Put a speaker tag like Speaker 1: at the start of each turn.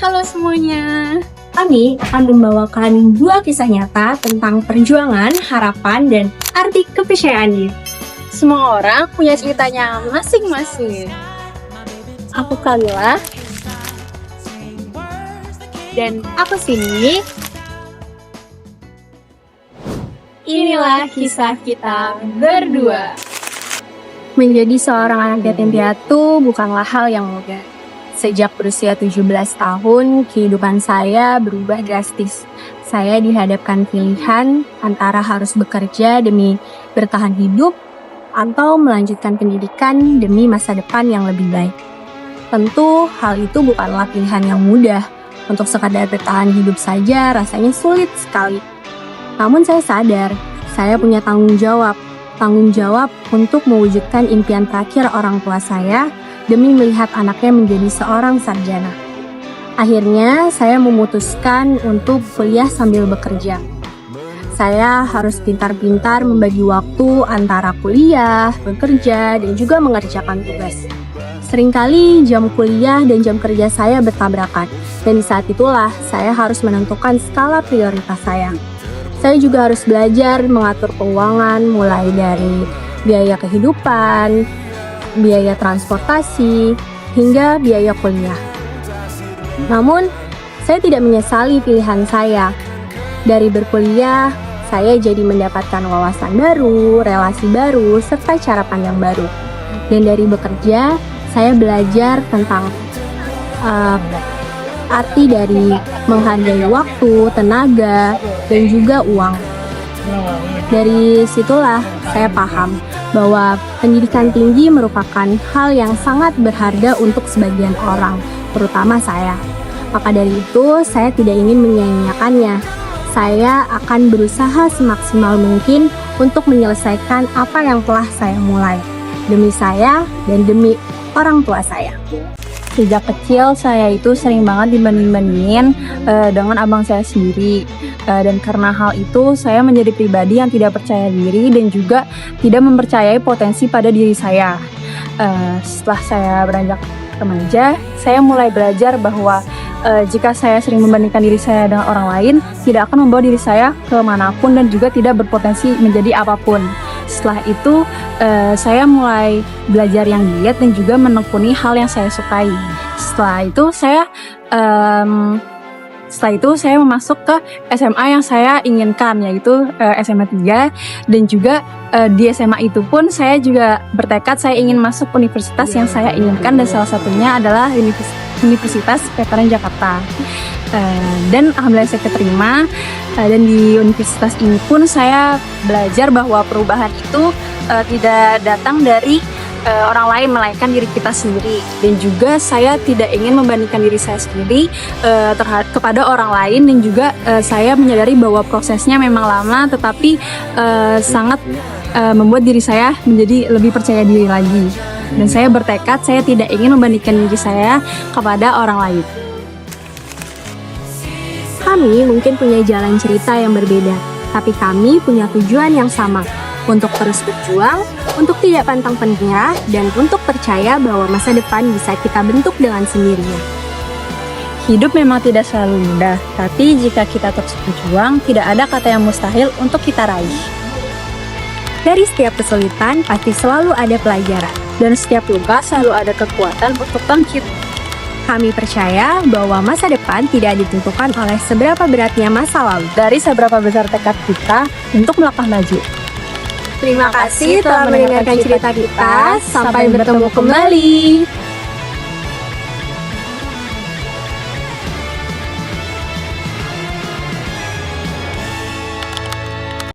Speaker 1: Halo semuanya. Kami akan membawakan dua kisah nyata tentang perjuangan, harapan, dan arti kepercayaan diri.
Speaker 2: Semua orang punya ceritanya masing-masing.
Speaker 1: Aku Kalila.
Speaker 2: Dan aku Cindy.
Speaker 1: Inilah kisah kita berdua.
Speaker 2: Menjadi seorang anak yatim piatu bukanlah hal yang mudah. Sejak berusia 17 tahun, kehidupan saya berubah drastis. Saya dihadapkan pilihan antara harus bekerja demi bertahan hidup atau melanjutkan pendidikan demi masa depan yang lebih baik. Tentu hal itu bukanlah pilihan yang mudah. Untuk sekadar bertahan hidup saja rasanya sulit sekali. Namun saya sadar, saya punya tanggung jawab untuk mewujudkan impian terakhir orang tua saya demi melihat anaknya menjadi seorang sarjana. Akhirnya, saya memutuskan untuk kuliah sambil bekerja. Saya harus pintar-pintar membagi waktu antara kuliah, bekerja, dan juga mengerjakan tugas. Seringkali jam kuliah dan jam kerja saya bertabrakan, dan di saat itulah saya harus menentukan skala prioritas saya. Saya juga harus belajar mengatur keuangan mulai dari biaya kehidupan, biaya transportasi, hingga biaya kuliah. Namun, saya tidak menyesali pilihan saya. Dari berkuliah, saya jadi mendapatkan wawasan baru, relasi baru, serta cara pandang baru. Dan dari bekerja, saya belajar tentang arti dari menghargai waktu, tenaga, dan juga uang. Dari situlah saya paham bahwa pendidikan tinggi merupakan hal yang sangat berharga untuk sebagian orang, terutama saya. Maka dari itu, saya tidak ingin menyia-nyiakannya. Saya akan berusaha semaksimal mungkin untuk menyelesaikan apa yang telah saya mulai, demi saya dan demi orang tua saya. Sejak kecil saya itu sering banget dibanding-bandingin dengan abang saya sendiri. Dan karena hal itu saya menjadi pribadi yang tidak percaya diri dan juga tidak mempercayai potensi pada diri saya. Setelah saya beranjak remaja, saya mulai belajar bahwa jika saya sering membandingkan diri saya dengan orang lain, tidak akan membawa diri saya kemanapun dan juga tidak berpotensi menjadi apapun. Setelah itu, saya mulai belajar yang giat dan juga menekuni hal yang saya sukai. Setelah itu saya masuk ke SMA yang saya inginkan, yaitu SMA 3. Dan juga di SMA itu pun saya juga bertekad saya ingin masuk universitas yang saya inginkan, dan salah satunya adalah Universitas Veteran Jakarta. Dan alhamdulillah saya keterima, dan di universitas ini pun saya belajar bahwa perubahan itu tidak datang dari orang lain melainkan diri kita sendiri, dan juga saya tidak ingin membandingkan diri saya sendiri kepada orang lain, dan juga saya menyadari bahwa prosesnya memang lama tetapi sangat membuat diri saya menjadi lebih percaya diri lagi, dan saya bertekad saya tidak ingin membandingkan diri saya kepada orang lain.
Speaker 1: Kami mungkin punya jalan cerita yang berbeda, tapi kami punya tujuan yang sama, untuk terus berjuang, untuk tidak pantang menyerah, dan untuk percaya bahwa masa depan bisa kita bentuk dengan sendirinya.
Speaker 2: Hidup memang tidak selalu mudah, tapi jika kita terus berjuang, tidak ada kata yang mustahil untuk kita raih.
Speaker 1: Dari setiap kesulitan, pasti selalu ada pelajaran,
Speaker 2: Dan setiap luka selalu ada kekuatan untuk bangkit.
Speaker 1: Kami percaya bahwa masa depan tidak ditentukan oleh seberapa beratnya masa lalu,
Speaker 2: Dari seberapa besar tekad kita untuk melangkah maju.
Speaker 1: Terima kasih telah mendengarkan cerita kita. Sampai bertemu kembali.